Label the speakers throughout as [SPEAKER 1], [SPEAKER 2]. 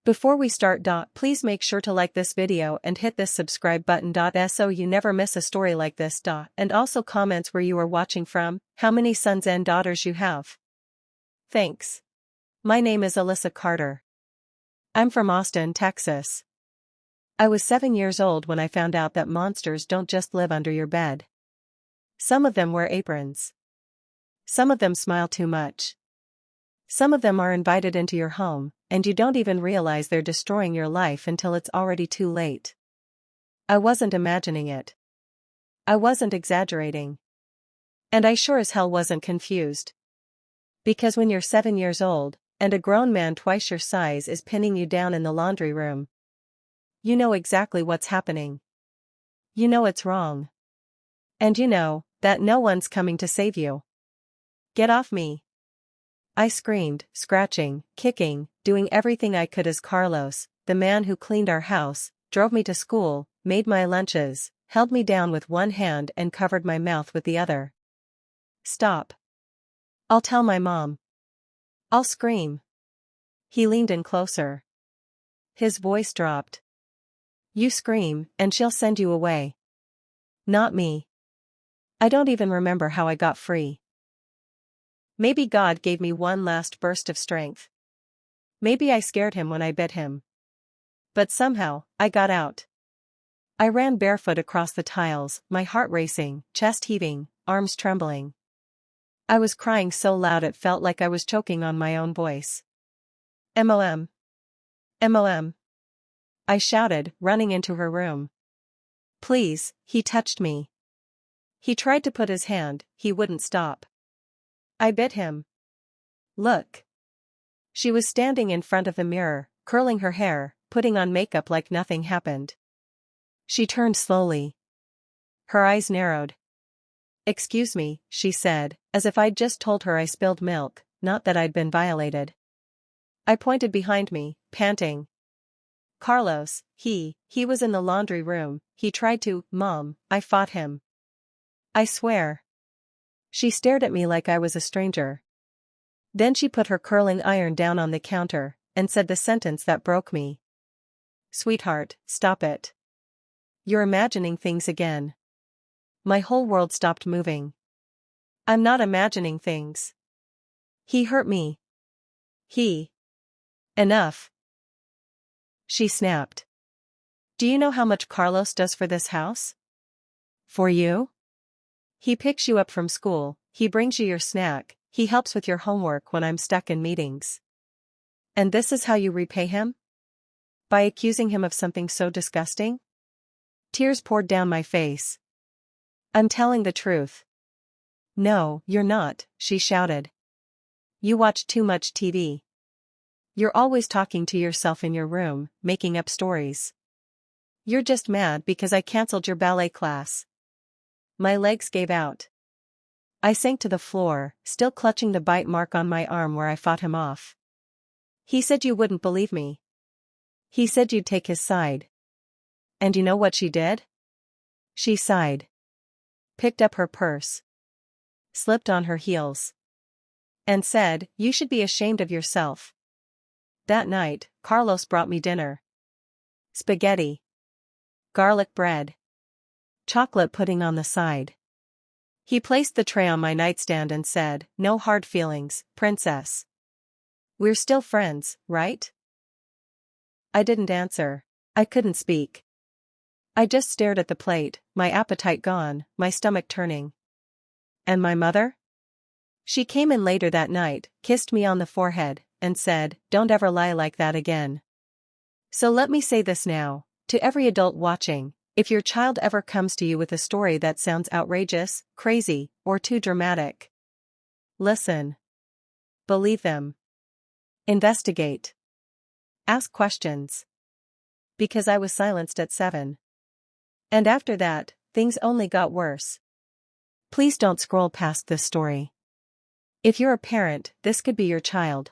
[SPEAKER 1] Before we start, please make sure to like this video and hit this subscribe button, so you never miss a story like this. And also comments where you are watching from, how many sons and daughters you have. Thanks. My name is Alyssa Carter. I'm from Austin, Texas. I was 7 years old when I found out that monsters don't just live under your bed. Some of them wear aprons. Some of them smile too much. Some of them are invited into your home, and you don't even realize they're destroying your life until it's already too late. I wasn't imagining it. I wasn't exaggerating. And I sure as hell wasn't confused. Because when you're 7 years old, and a grown man twice your size is pinning you down in the laundry room, you know exactly what's happening. You know it's wrong. And you know that no one's coming to save you. Get off me! I screamed, scratching, kicking, doing everything I could as Carlos, the man who cleaned our house, drove me to school, made my lunches, held me down with one hand and covered my mouth with the other. Stop. I'll tell my mom. I'll scream. He leaned in closer. His voice dropped. You scream, and she'll send you away. Not me. I don't even remember how I got free. Maybe God gave me one last burst of strength. Maybe I scared him when I bit him. But somehow, I got out. I ran barefoot across the tiles, my heart racing, chest heaving, arms trembling. I was crying so loud it felt like I was choking on my own voice. MOM. MOM. I shouted, running into her room. Please, he touched me. He tried to put his hand, he wouldn't stop. I bit him. Look. She was standing in front of the mirror, curling her hair, putting on makeup like nothing happened. She turned slowly. Her eyes narrowed. Excuse me, she said, as if I'd just told her I spilled milk, not that I'd been violated. I pointed behind me, panting. Carlos, he was in the laundry room, he tried to, Mom, I fought him. I swear. She stared at me like I was a stranger. Then she put her curling iron down on the counter, and said the sentence that broke me. Sweetheart, stop it. You're imagining things again. My whole world stopped moving. I'm not imagining things. He hurt me. Enough. She snapped. Do you know how much Carlos does for this house? For you? He picks you up from school, he brings you your snack, he helps with your homework when I'm stuck in meetings. And this is how you repay him? By accusing him of something so disgusting? Tears poured down my face. I'm telling the truth. No, you're not, she shouted. You watch too much TV. You're always talking to yourself in your room, making up stories. You're just mad because I canceled your ballet class. My legs gave out. I sank to the floor, still clutching the bite mark on my arm where I fought him off. He said you wouldn't believe me. He said you'd take his side. And you know what she did? She sighed. Picked up her purse. Slipped on her heels. And said, you should be ashamed of yourself. That night, Carlos brought me dinner. Spaghetti. Garlic bread. Chocolate pudding on the side. He placed the tray on my nightstand and said, no hard feelings, princess. We're still friends, right? I didn't answer. I couldn't speak. I just stared at the plate, my appetite gone, my stomach turning. And my mother? She came in later that night, kissed me on the forehead, and said, don't ever lie like that again. So let me say this now, to every adult watching. If your child ever comes to you with a story that sounds outrageous, crazy, or too dramatic, listen. Believe them. Investigate. Ask questions. Because I was silenced at 7. And after that, things only got worse. Please don't scroll past this story. If you're a parent, this could be your child.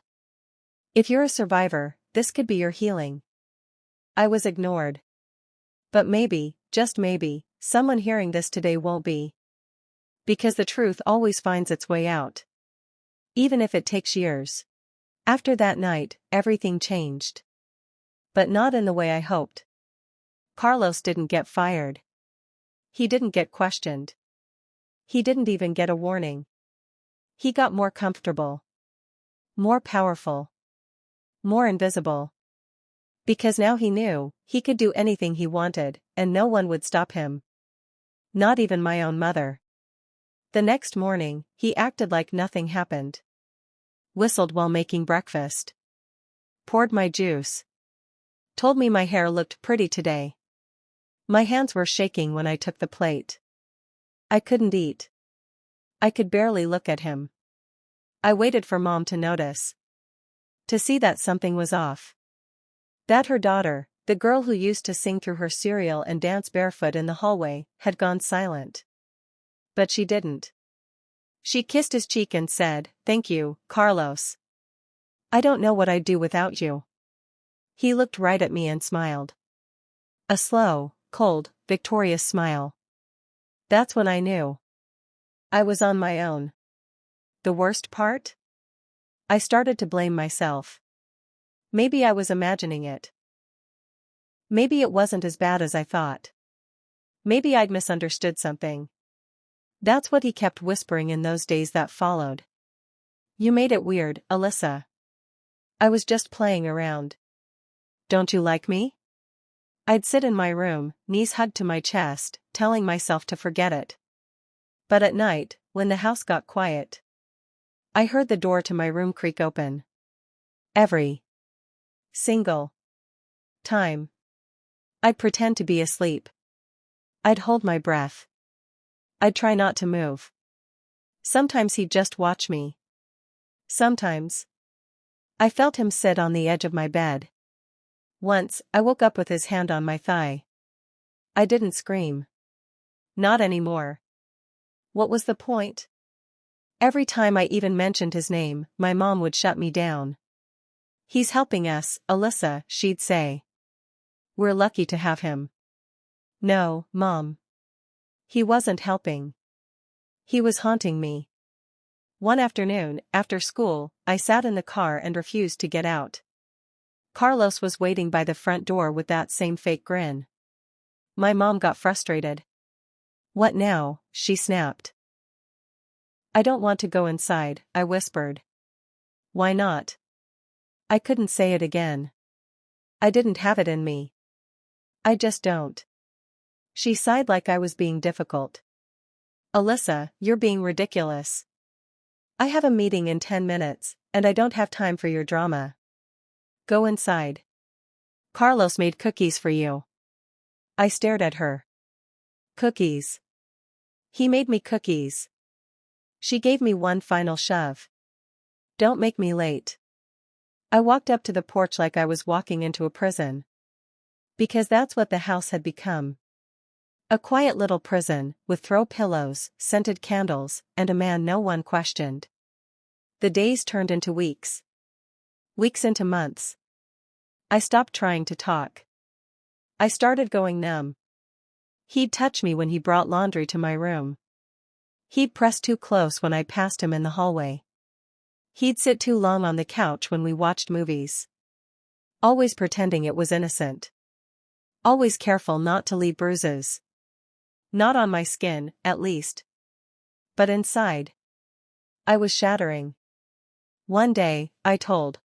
[SPEAKER 1] If you're a survivor, this could be your healing. I was ignored. But maybe, just maybe, someone hearing this today won't be. Because the truth always finds its way out. Even if it takes years. After that night, everything changed. But not in the way I hoped. Carlos didn't get fired. He didn't get questioned. He didn't even get a warning. He got more comfortable. More powerful. More invisible. Because now he knew, he could do anything he wanted, and no one would stop him. Not even my own mother. The next morning, he acted like nothing happened. Whistled while making breakfast. Poured my juice. Told me my hair looked pretty today. My hands were shaking when I took the plate. I couldn't eat. I could barely look at him. I waited for Mom to notice. To see that something was off. That her daughter, the girl who used to sing through her cereal and dance barefoot in the hallway, had gone silent. But she didn't. She kissed his cheek and said, "Thank you, Carlos. I don't know what I'd do without you." He looked right at me and smiled. A slow, cold, victorious smile. That's when I knew. I was on my own. The worst part? I started to blame myself. Maybe I was imagining it. Maybe it wasn't as bad as I thought. Maybe I'd misunderstood something. That's what he kept whispering in those days that followed. "You made it weird, Alyssa. I was just playing around. Don't you like me?" I'd sit in my room, knees hugged to my chest, telling myself to forget it. But at night, when the house got quiet, I heard the door to my room creak open. Every single time. I'd pretend to be asleep. I'd hold my breath. I'd try not to move. Sometimes he'd just watch me. Sometimes I felt him sit on the edge of my bed. Once, I woke up with his hand on my thigh. I didn't scream. Not anymore. What was the point? Every time I even mentioned his name, my mom would shut me down. "He's helping us, Alyssa," she'd say. "We're lucky to have him." No, Mom. He wasn't helping. He was haunting me. One afternoon, after school, I sat in the car and refused to get out. Carlos was waiting by the front door with that same fake grin. My mom got frustrated. "What now?" she snapped. "I don't want to go inside," I whispered. "Why not?" I couldn't say it again. I didn't have it in me. I just don't. She sighed like I was being difficult. "Alyssa, you're being ridiculous. I have a meeting in 10 minutes, and I don't have time for your drama. Go inside. Carlos made cookies for you." I stared at her. Cookies. He made me cookies. She gave me one final shove. "Don't make me late." I walked up to the porch like I was walking into a prison. Because that's what the house had become. A quiet little prison, with throw pillows, scented candles, and a man no one questioned. The days turned into weeks. Weeks into months. I stopped trying to talk. I started going numb. He'd touch me when he brought laundry to my room. He'd press too close when I passed him in the hallway. He'd sit too long on the couch when we watched movies. Always pretending it was innocent. Always careful not to leave bruises. Not on my skin, at least. But inside, I was shattering. One day, I told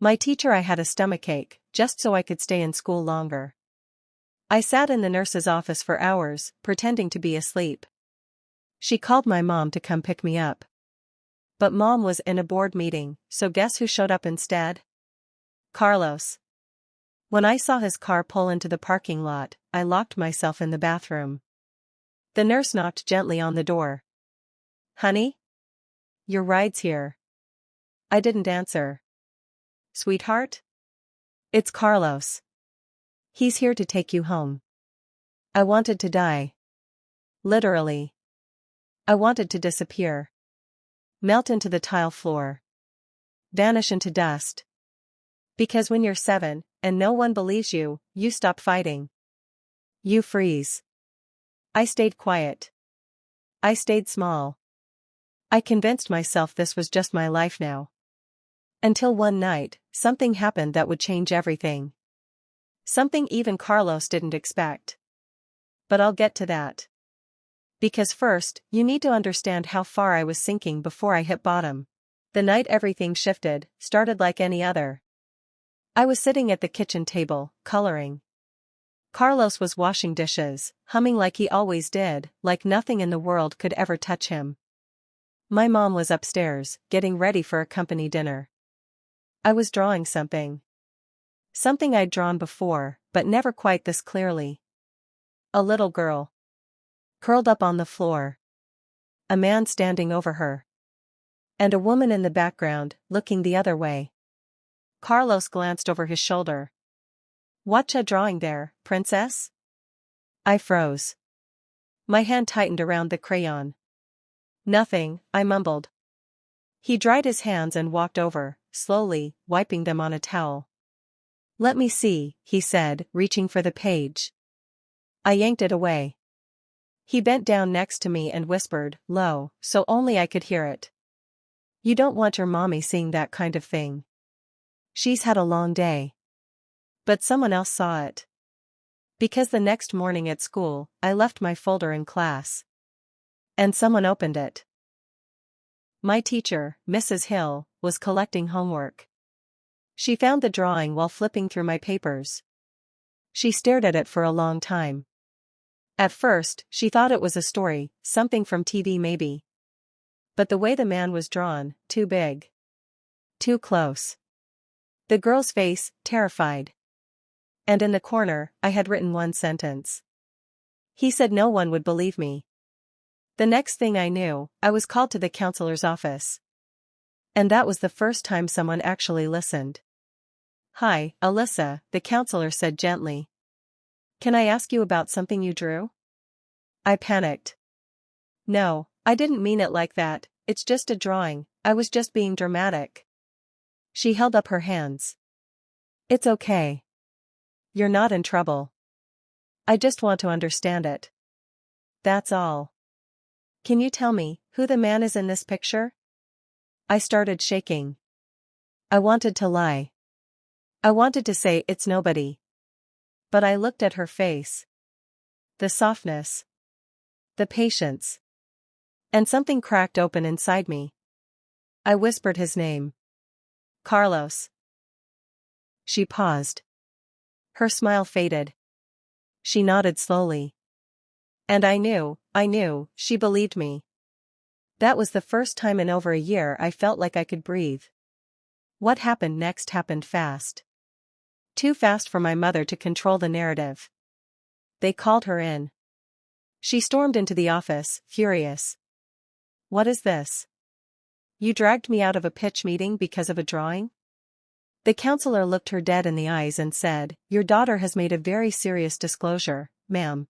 [SPEAKER 1] my teacher I had a stomachache, just so I could stay in school longer. I sat in the nurse's office for hours, pretending to be asleep. She called my mom to come pick me up. But Mom was in a board meeting, so guess who showed up instead? Carlos. When I saw his car pull into the parking lot, I locked myself in the bathroom. The nurse knocked gently on the door. "Honey? Your ride's here." I didn't answer. "Sweetheart? It's Carlos. He's here to take you home." I wanted to die. Literally. I wanted to disappear. Melt into the tile floor. Vanish into dust. Because when you're 7, and no one believes you, you stop fighting. You freeze. I stayed quiet. I stayed small. I convinced myself this was just my life now. Until one night, something happened that would change everything. Something even Carlos didn't expect. But I'll get to that. Because first, you need to understand how far I was sinking before I hit bottom. The night everything shifted, started like any other. I was sitting at the kitchen table, coloring. Carlos was washing dishes, humming like he always did, like nothing in the world could ever touch him. My mom was upstairs, getting ready for a company dinner. I was drawing something. Something I'd drawn before, but never quite this clearly. A little girl. Curled up on the floor. A man standing over her. And a woman in the background, looking the other way. Carlos glanced over his shoulder. "Whatcha drawing there, princess?" I froze. My hand tightened around the crayon. "Nothing," I mumbled. He dried his hands and walked over, slowly, wiping them on a towel. "Let me see," he said, reaching for the page. I yanked it away. He bent down next to me and whispered, low, so only I could hear it. "You don't want your mommy seeing that kind of thing. She's had a long day." But someone else saw it. Because the next morning at school, I left my folder in class. And someone opened it. My teacher, Mrs. Hill, was collecting homework. She found the drawing while flipping through my papers. She stared at it for a long time. At first, she thought it was a story, something from TV maybe. But the way the man was drawn, too big. Too close. The girl's face, terrified. And in the corner, I had written one sentence. He said no one would believe me. The next thing I knew, I was called to the counselor's office. And that was the first time someone actually listened. "Hi, Alyssa," the counselor said gently. "Can I ask you about something you drew?" I panicked. "No, I didn't mean it like that, it's just a drawing, I was just being dramatic." She held up her hands. "It's okay. You're not in trouble. I just want to understand it. That's all. Can you tell me who the man is in this picture?" I started shaking. I wanted to lie. I wanted to say it's nobody. But I looked at her face. The softness. The patience. And something cracked open inside me. I whispered his name. "Carlos." She paused. Her smile faded. She nodded slowly. And I knew, she believed me. That was the first time in over a year I felt like I could breathe. What happened next happened fast. Too fast for my mother to control the narrative. They called her in. She stormed into the office, furious. "What is this? You dragged me out of a pitch meeting because of a drawing?" The counselor looked her dead in the eyes and said, "Your daughter has made a very serious disclosure, ma'am."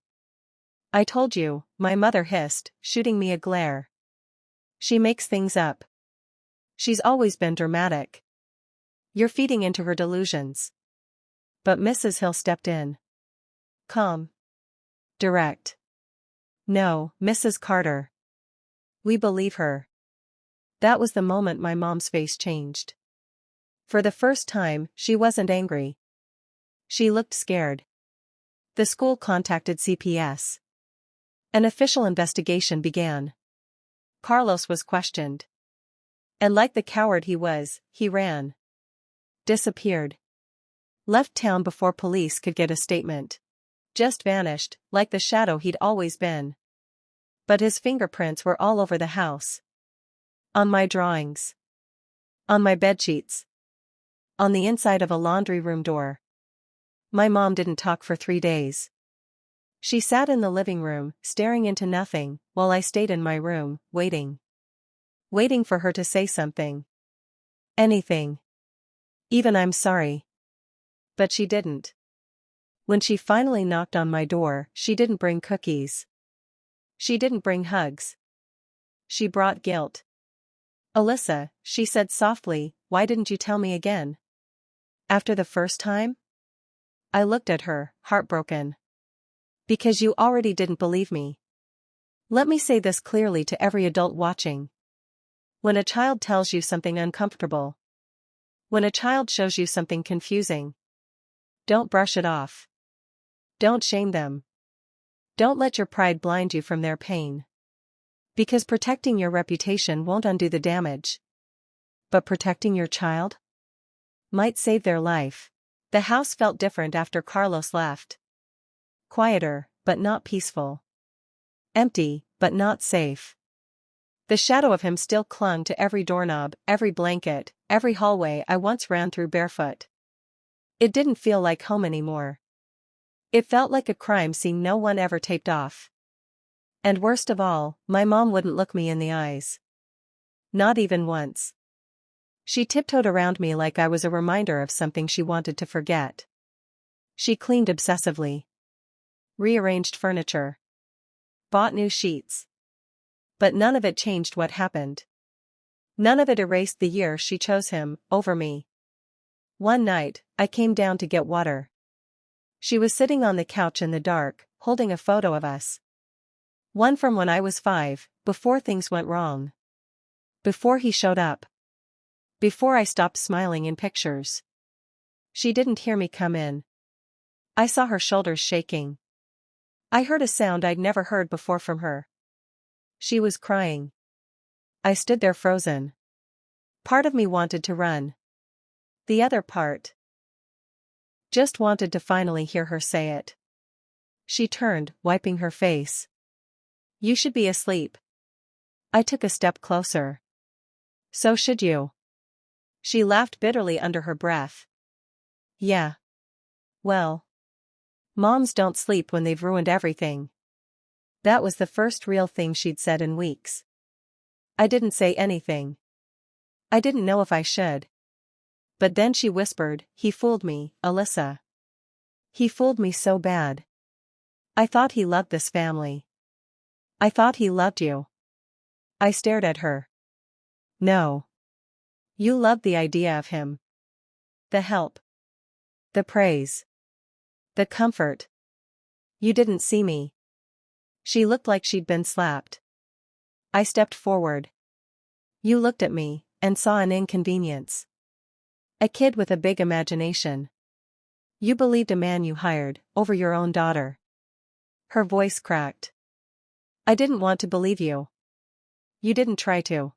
[SPEAKER 1] "I told you," my mother hissed, shooting me a glare. "She makes things up. She's always been dramatic. You're feeding into her delusions." But Mrs. Hill stepped in. Calm. Direct. "No, Mrs. Carter. We believe her." That was the moment my mom's face changed. For the first time, she wasn't angry. She looked scared. The school contacted CPS. An official investigation began. Carlos was questioned. And like the coward he was, he ran. Disappeared. Left town before police could get a statement. Just vanished, like the shadow he'd always been. But his fingerprints were all over the house. On my drawings. On my bedsheets. On the inside of a laundry room door. My mom didn't talk for 3 days. She sat in the living room, staring into nothing, while I stayed in my room, waiting. Waiting for her to say something. Anything. Even "I'm sorry." But she didn't. When she finally knocked on my door, she didn't bring cookies. She didn't bring hugs. She brought guilt. "Alyssa," she said softly, "why didn't you tell me again? After the first time?" I looked at her, heartbroken. "Because you already didn't believe me. Let me say this clearly to every adult watching. When a child tells you something uncomfortable, when a child shows you something confusing, Don't brush it off. Don't shame them. Don't let your pride blind you from their pain. Because protecting your reputation won't undo the damage. But protecting your child might save their life. The house felt different after Carlos left. Quieter, but not peaceful. Empty, but not safe. The shadow of him still clung to every doorknob, every blanket, every hallway I once ran through barefoot. It didn't feel like home anymore. It felt like a crime scene no one ever taped off. And worst of all, my mom wouldn't look me in the eyes. Not even once. She tiptoed around me like I was a reminder of something she wanted to forget. She cleaned obsessively. Rearranged furniture. Bought new sheets. But none of it changed what happened. None of it erased the year she chose him over me. One night, I came down to get water. She was sitting on the couch in the dark, holding a photo of us. One from when I was 5, before things went wrong. Before he showed up. Before I stopped smiling in pictures. She didn't hear me come in. I saw her shoulders shaking. I heard a sound I'd never heard before from her. She was crying. I stood there frozen. Part of me wanted to run. The other part just wanted to finally hear her say it. She turned, wiping her face. You should be asleep. I took a step closer. So should you. She laughed bitterly under her breath. Yeah. Well. Moms don't sleep when they've ruined everything. That was the first real thing she'd said in weeks. I didn't say anything. I didn't know if I should. But then she whispered, he fooled me, Alyssa. He fooled me so bad. I thought he loved this family. I thought he loved you. I stared at her. No. You loved the idea of him. The help. The praise. The comfort. You didn't see me. She looked like she'd been slapped. I stepped forward. You looked at me, and saw an inconvenience. A kid with a big imagination. You believed a man you hired, over your own daughter. Her voice cracked. I didn't want to believe you. You didn't try to.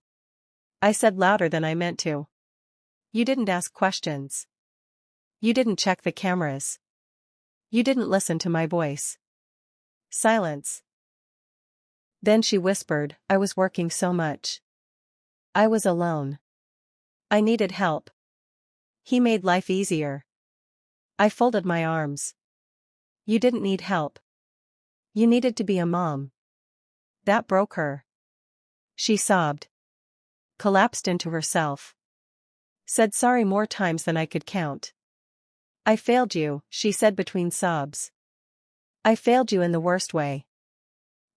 [SPEAKER 1] I said louder than I meant to. You didn't ask questions. You didn't check the cameras. You didn't listen to my voice. Silence. Then she whispered, I was working so much. I was alone. I needed help. He made life easier. I folded my arms. You didn't need help. You needed to be a mom. That broke her. She sobbed. Collapsed into herself. Said sorry more times than I could count. I failed you, she said between sobs. I failed you in the worst way.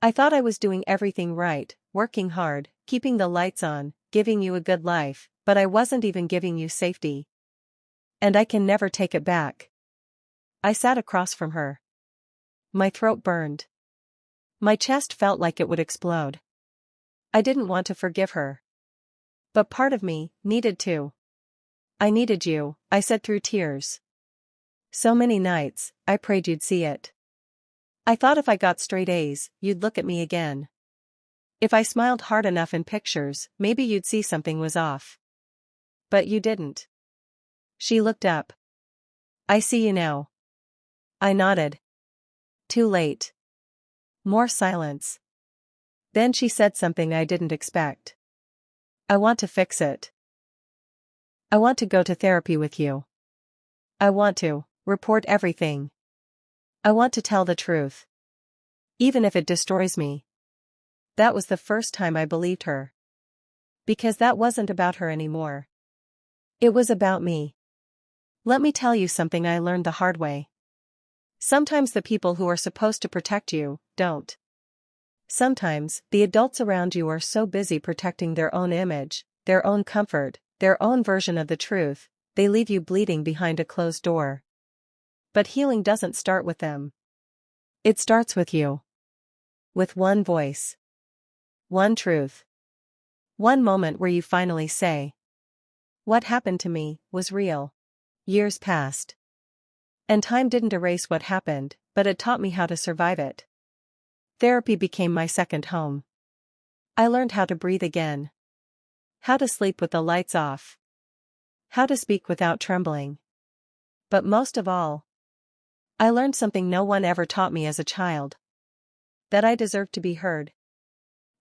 [SPEAKER 1] I thought I was doing everything right, working hard, keeping the lights on, giving you a good life, but I wasn't even giving you safety. And I can never take it back. I sat across from her. My throat burned. My chest felt like it would explode. I didn't want to forgive her. But part of me needed to. I needed you, I said through tears. So many nights, I prayed you'd see it. I thought if I got straight A's, you'd look at me again. If I smiled hard enough in pictures, maybe you'd see something was off. But you didn't. She looked up. I see you now. I nodded. Too late. More silence. Then she said something I didn't expect. I want to fix it. I want to go to therapy with you. I want to report everything. I want to tell the truth. Even if it destroys me. That was the first time I believed her. Because that wasn't about her anymore. It was about me. Let me tell you something I learned the hard way. Sometimes the people who are supposed to protect you, don't. Sometimes, the adults around you are so busy protecting their own image, their own comfort, their own version of the truth, they leave you bleeding behind a closed door. But healing doesn't start with them. It starts with you. With one voice. One truth. One moment where you finally say, what happened to me was real. Years passed. And time didn't erase what happened, but it taught me how to survive it. Therapy became my second home. I learned how to breathe again. How to sleep with the lights off. How to speak without trembling. But most of all, I learned something no one ever taught me as a child. That I deserved to be heard.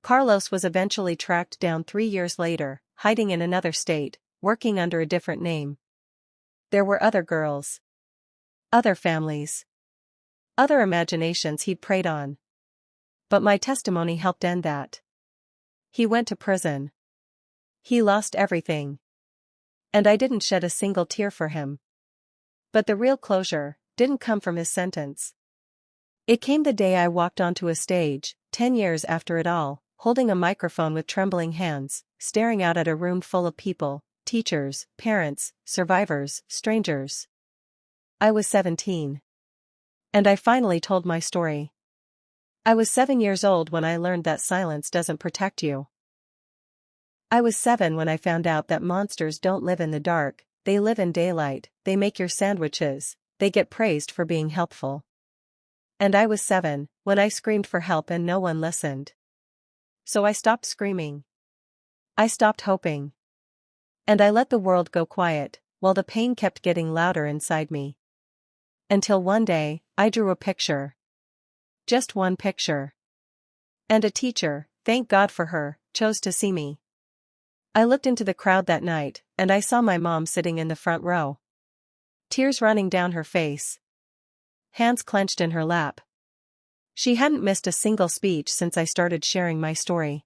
[SPEAKER 1] Carlos was eventually tracked down 3 years later, hiding in another state, working under a different name. There were other girls. Other families. Other imaginations he'd preyed on. But my testimony helped end that. He went to prison. He lost everything. And I didn't shed a single tear for him. But the real closure didn't come from his sentence. It came the day I walked onto a stage, 10 years after it all, holding a microphone with trembling hands, staring out at a room full of people, teachers, parents, survivors, strangers. I was 17. And I finally told my story. I was 7 years old when I learned that silence doesn't protect you. I was 7 when I found out that monsters don't live in the dark, they live in daylight, they make your sandwiches, they get praised for being helpful. And I was 7 when I screamed for help and no one listened. So I stopped screaming. I stopped hoping. And I let the world go quiet, while the pain kept getting louder inside me. Until one day, I drew a picture. Just one picture. And a teacher, thank God for her, chose to see me. I looked into the crowd that night, and I saw my mom sitting in the front row. Tears running down her face. Hands clenched in her lap. She hadn't missed a single speech since I started sharing my story.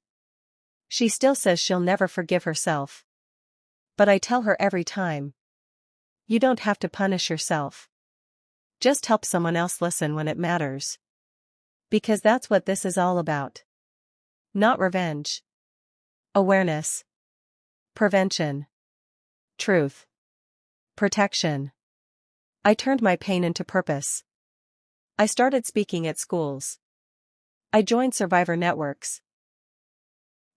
[SPEAKER 1] She still says she'll never forgive herself. But I tell her every time. You don't have to punish yourself. Just help someone else listen when it matters. Because that's what this is all about. Not revenge. Awareness. Prevention. Truth. Protection. I turned my pain into purpose. I started speaking at schools. I joined survivor networks.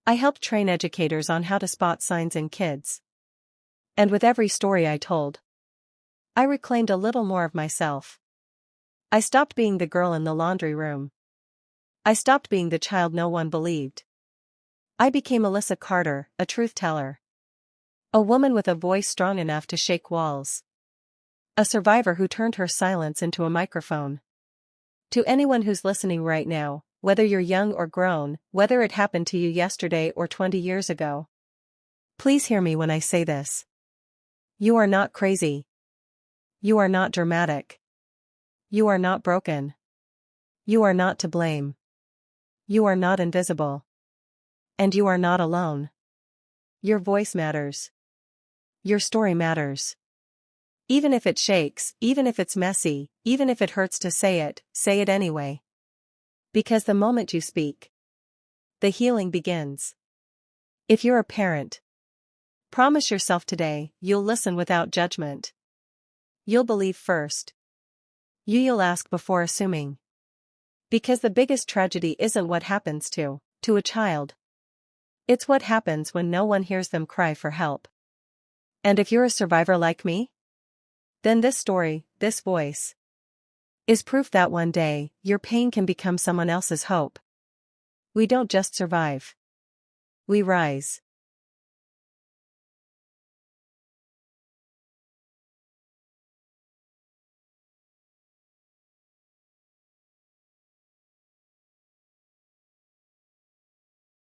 [SPEAKER 1] I helped train educators on how to spot signs in kids. And with every story I told, I reclaimed a little more of myself. I stopped being the girl in the laundry room. I stopped being the child no one believed. I became Alyssa Carter, a truth teller. A woman with a voice strong enough to shake walls. A survivor who turned her silence into a microphone. To anyone who's listening right now, whether you're young or grown, whether it happened to you yesterday or 20 years ago, please hear me when I say this. You are not crazy. You are not dramatic. You are not broken. You are not to blame. You are not invisible. And you are not alone. Your voice matters. Your story matters. Even if it shakes, even if it's messy, even if it hurts to say it anyway. Because the moment you speak, the healing begins. If you're a parent, promise yourself today you'll listen without judgment. You'll believe first. You'll ask before assuming. Because the biggest tragedy isn't what happens to a child. It's what happens when no one hears them cry for help. And if you're a survivor like me, then this story, this voice, is proof that one day, your pain can become someone else's hope. We don't just survive. We rise.